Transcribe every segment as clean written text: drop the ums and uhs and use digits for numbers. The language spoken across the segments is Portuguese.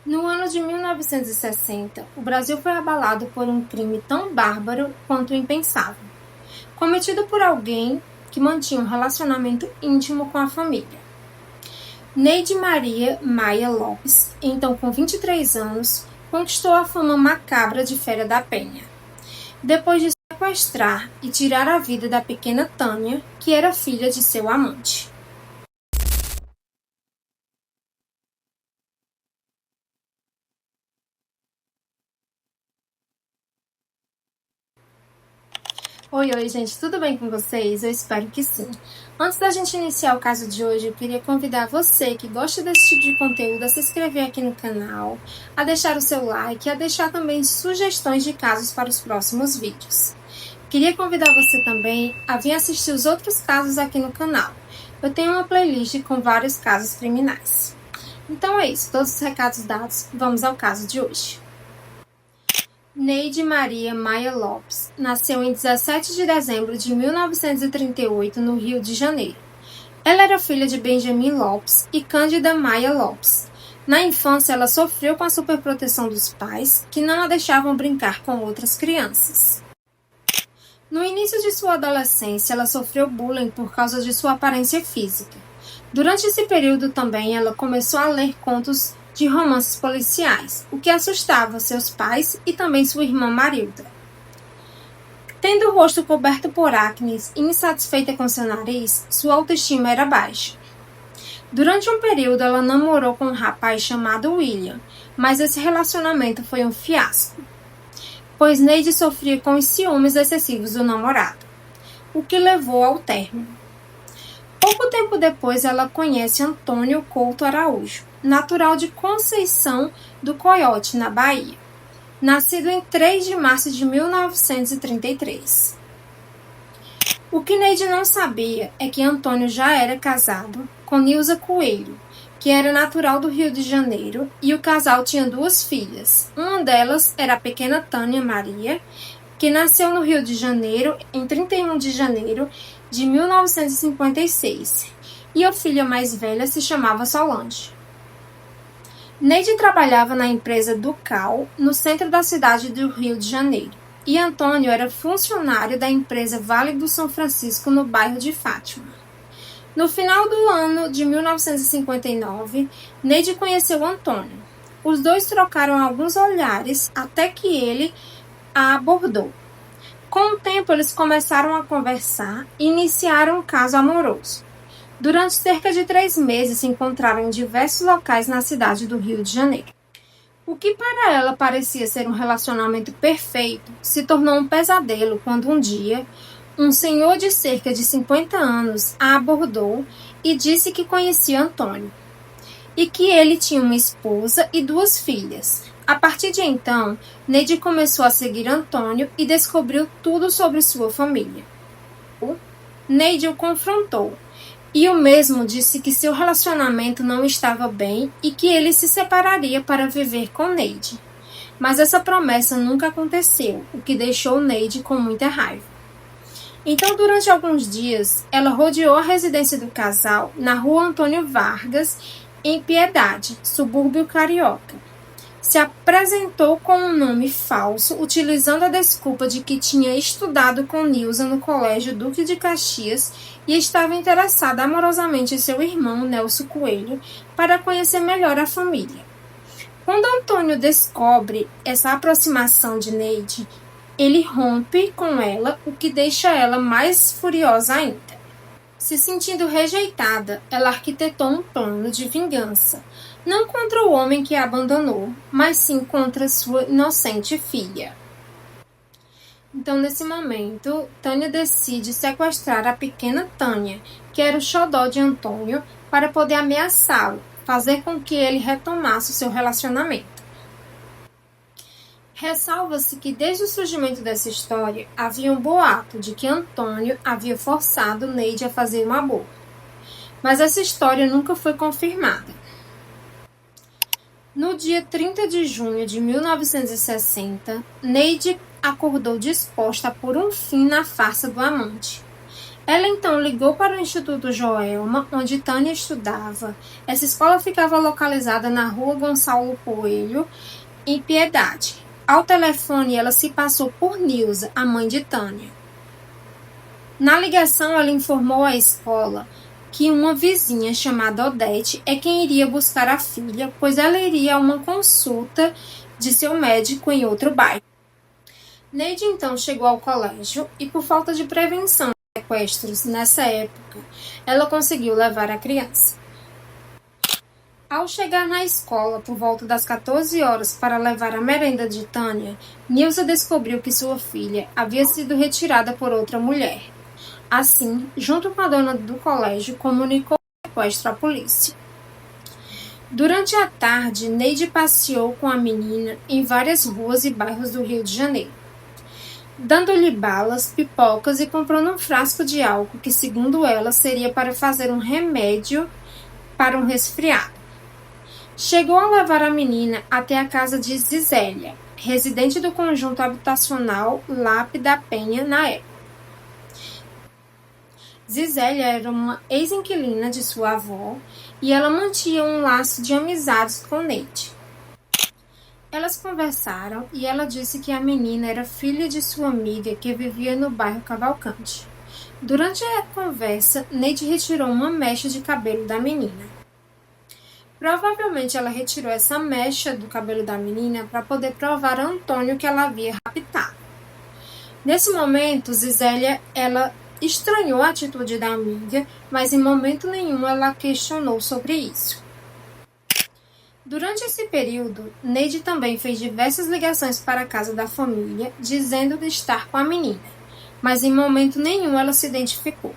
No ano de 1960, o Brasil foi abalado por um crime tão bárbaro quanto impensável, cometido por alguém que mantinha um relacionamento íntimo com a família. Neide Maria Maia Lopes, então com 23 anos, conquistou a fama macabra de Fera da Penha, depois de sequestrar e tirar a vida da pequena Tânia, que era filha de seu amante. Oi, gente, tudo bem com vocês? Eu espero que sim. Antes da gente iniciar o caso de hoje, eu queria convidar você que gosta desse tipo de conteúdo a se inscrever aqui no canal, a deixar o seu like e a deixar também sugestões de casos para os próximos vídeos. Queria convidar você também a vir assistir os outros casos aqui no canal. Eu tenho uma playlist com vários casos criminais. Então é isso, todos os recados dados, vamos ao caso de hoje. Neide Maria Maia Lopes nasceu em 17 de dezembro de 1938 no Rio de Janeiro. Ela era filha de Benjamin Lopes e Cândida Maia Lopes. Na infância, ela sofreu com a superproteção dos pais, que não a deixavam brincar com outras crianças. No início de sua adolescência, ela sofreu bullying por causa de sua aparência física. Durante esse período também, ela começou a ler contos de romances policiais, o que assustava seus pais e também sua irmã Marilda. Tendo o rosto coberto por acnes e insatisfeita com seu nariz, sua autoestima era baixa. Durante um período, ela namorou com um rapaz chamado William, mas esse relacionamento foi um fiasco, pois Neide sofria com os ciúmes excessivos do namorado, o que levou ao término. Pouco tempo depois, ela conhece Antônio Couto Araújo, natural de Conceição do Coiote, na Bahia, nascido em 3 de março de 1933. O que Neide não sabia é que Antônio já era casado com Nilza Coelho, que era natural do Rio de Janeiro, e o casal tinha 2 filhas. Uma delas era a pequena Tânia Maria, que nasceu no Rio de Janeiro em 31 de janeiro de 1956, e a filha mais velha se chamava Solange. Neide trabalhava na empresa Ducal, no centro da cidade do Rio de Janeiro, e Antônio era funcionário da empresa Vale do São Francisco, no bairro de Fátima. No final do ano de 1959, Neide conheceu Antônio. Os dois trocaram alguns olhares até que ele a abordou. Com o tempo, eles começaram a conversar e iniciaram um caso amoroso. Durante cerca de 3 meses, se encontraram em diversos locais na cidade do Rio de Janeiro. O que para ela parecia ser um relacionamento perfeito, se tornou um pesadelo quando um dia, um senhor de cerca de 50 anos a abordou e disse que conhecia Antônio, e que ele tinha uma esposa e 2 filhas. A partir de então, Neide começou a seguir Antônio e descobriu tudo sobre sua família. Neide o confrontou, e o mesmo disse que seu relacionamento não estava bem e que ele se separaria para viver com Neide. Mas essa promessa nunca aconteceu, o que deixou Neide com muita raiva. Então, durante alguns dias, ela rodeou a residência do casal na rua Antônio Vargas, em Piedade, subúrbio carioca. Se apresentou com um nome falso, utilizando a desculpa de que tinha estudado com Nilza no Colégio Duque de Caxias e estava interessada amorosamente em seu irmão, Nelson Coelho, para conhecer melhor a família. Quando Antônio descobre essa aproximação de Neide, ele rompe com ela, o que deixa ela mais furiosa ainda. Se sentindo rejeitada, ela arquitetou um plano de vingança, não contra o homem que a abandonou, mas sim contra sua inocente filha. Então, nesse momento, Tânia decide sequestrar a pequena Tânia, que era o xodó de Antônio, para poder ameaçá-lo, fazer com que ele retomasse o seu relacionamento. Ressalva-se que desde o surgimento dessa história, havia um boato de que Antônio havia forçado Neide a fazer um aborto, mas essa história nunca foi confirmada. No dia 30 de junho de 1960, Neide acordou disposta a pôr um fim na farsa do amante. Ela então ligou para o Instituto Joelma, onde Tânia estudava. Essa escola ficava localizada na rua Gonçalo Coelho, em Piedade. Ao telefone, ela se passou por Nilza, a mãe de Tânia. Na ligação, ela informou à escola que uma vizinha chamada Odete é quem iria buscar a filha, pois ela iria a uma consulta de seu médico em outro bairro. Neide então chegou ao colégio e, por falta de prevenção de sequestros nessa época, ela conseguiu levar a criança. Ao chegar na escola por volta das 14 horas para levar a merenda de Tânia, Nilza descobriu que sua filha havia sido retirada por outra mulher. Assim, junto com a dona do colégio, comunicou o sequestro à polícia. Durante a tarde, Neide passeou com a menina em várias ruas e bairros do Rio de Janeiro, dando-lhe balas, pipocas e comprando um frasco de álcool que, segundo ela, seria para fazer um remédio para um resfriado. Chegou a levar a menina até a casa de Zizélia, residente do conjunto habitacional Lápide da Penha na época. Zizélia era uma ex-inquilina de sua avó e ela mantinha um laço de amizades com Neide. Elas conversaram e ela disse que a menina era filha de sua amiga que vivia no bairro Cavalcante. Durante a conversa, Neide retirou uma mecha de cabelo da menina. Provavelmente ela retirou essa mecha do cabelo da menina para poder provar a Antônio que ela havia raptado. Nesse momento, Zizélia, ela estranhou a atitude da amiga, mas em momento nenhum ela questionou sobre isso. Durante esse período, Neide também fez diversas ligações para a casa da família, dizendo de estar com a menina, mas em momento nenhum ela se identificou.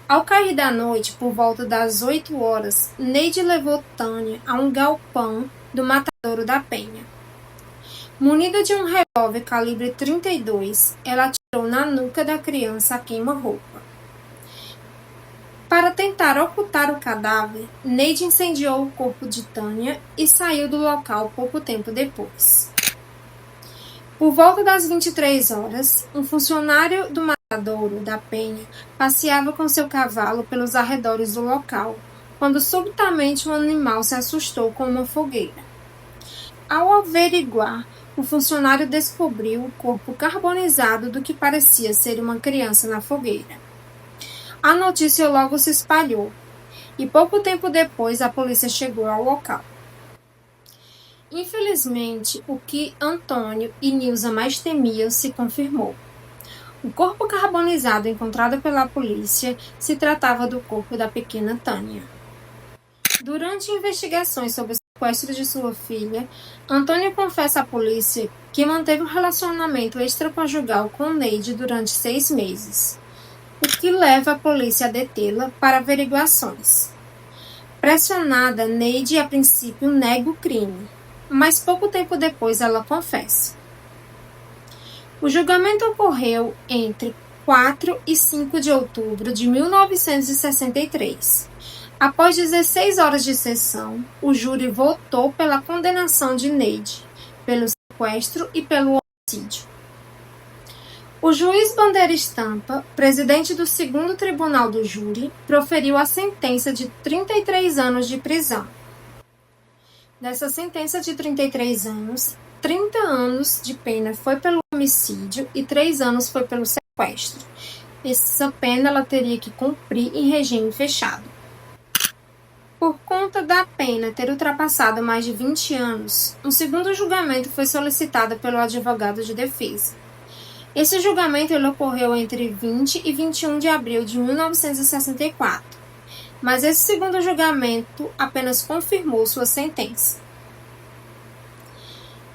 Ao cair da noite, por volta das 8 horas, Neide levou Tânia a um galpão do Matadouro da Penha. Munida de um revólver calibre 32, ela atirou na nuca da criança a queima-roupa. Para tentar ocultar o cadáver, Neide incendiou o corpo de Tânia e saiu do local pouco tempo depois. Por volta das 23 horas, um funcionário do Matadouro da Penha passeava com seu cavalo pelos arredores do local, quando subitamente um animal se assustou com uma fogueira. Ao averiguar, o funcionário descobriu o corpo carbonizado do que parecia ser uma criança na fogueira. A notícia logo se espalhou, e pouco tempo depois a polícia chegou ao local. Infelizmente, o que Antônio e Nilza mais temiam se confirmou. O corpo carbonizado encontrado pela polícia se tratava do corpo da pequena Tânia. Durante investigações sobre o sequestro de sua filha, Antônio confessa à polícia que manteve um relacionamento extraconjugal com Neide durante 6 meses, o que leva a polícia a detê-la para averiguações. Pressionada, Neide a princípio nega o crime, mas pouco tempo depois ela confessa. O julgamento ocorreu entre 4 e 5 de outubro de 1963. Após 16 horas de sessão, o júri votou pela condenação de Neide, pelo sequestro e pelo homicídio. O juiz Bandeira Estampa, presidente do 2º Tribunal do Júri, proferiu a sentença de 33 anos de prisão. Nessa sentença de 33 anos, 30 anos de pena foi pelo homicídio e 3 anos foi pelo sequestro. Essa pena ela teria que cumprir em regime fechado. Por conta da pena ter ultrapassado mais de 20 anos, um segundo julgamento foi solicitado pelo advogado de defesa. Esse julgamento ele ocorreu entre 20 e 21 de abril de 1964, mas esse segundo julgamento apenas confirmou sua sentença.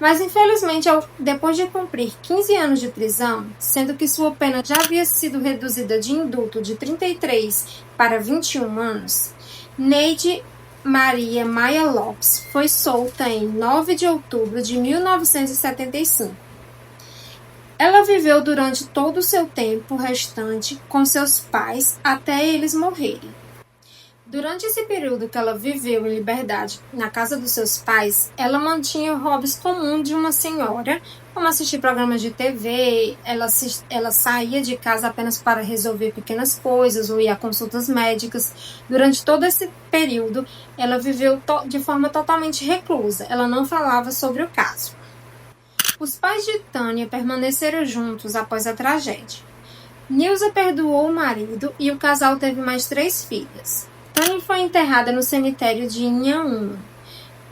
Mas, infelizmente, depois de cumprir 15 anos de prisão, sendo que sua pena já havia sido reduzida de indulto de 33 para 21 anos, Neide Maria Maia Lopes foi solta em 9 de outubro de 1975. Ela viveu durante todo o seu tempo restante com seus pais até eles morrerem. Durante esse período que ela viveu em liberdade na casa dos seus pais, ela mantinha hobbies comuns de uma senhora, como assistir programas de TV, ela saía de casa apenas para resolver pequenas coisas ou ir a consultas médicas. Durante todo esse período, ela viveu de forma totalmente reclusa, ela não falava sobre o caso. Os pais de Tânia permaneceram juntos após a tragédia. Nilza perdoou o marido e o casal teve mais 3 filhas. Tânia foi enterrada no cemitério de Inhaúma.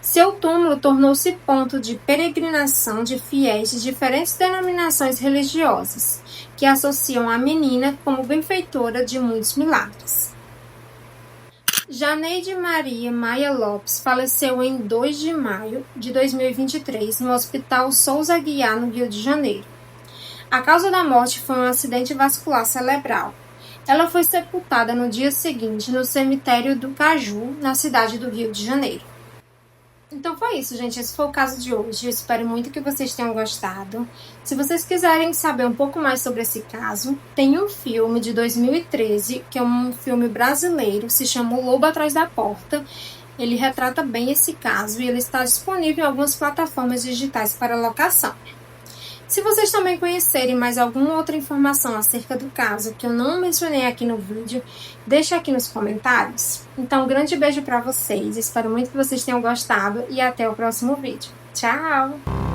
Seu túmulo tornou-se ponto de peregrinação de fiéis de diferentes denominações religiosas, que associam a menina como benfeitora de muitos milagres. Janeide Maria Maia Lopes faleceu em 2 de maio de 2023 no Hospital Souza Aguiar, no Rio de Janeiro. A causa da morte foi um acidente vascular cerebral. Ela foi sepultada no dia seguinte no cemitério do Caju, na cidade do Rio de Janeiro. Então foi isso, gente. Esse foi o caso de hoje. Eu espero muito que vocês tenham gostado. Se vocês quiserem saber um pouco mais sobre esse caso, tem um filme de 2013, que é um filme brasileiro, se chama O Lobo Atrás da Porta. Ele retrata bem esse caso e ele está disponível em algumas plataformas digitais para locação. Se vocês também conhecerem mais alguma outra informação acerca do caso que eu não mencionei aqui no vídeo, deixa aqui nos comentários. Então, um grande beijo para vocês, espero muito que vocês tenham gostado e até o próximo vídeo. Tchau!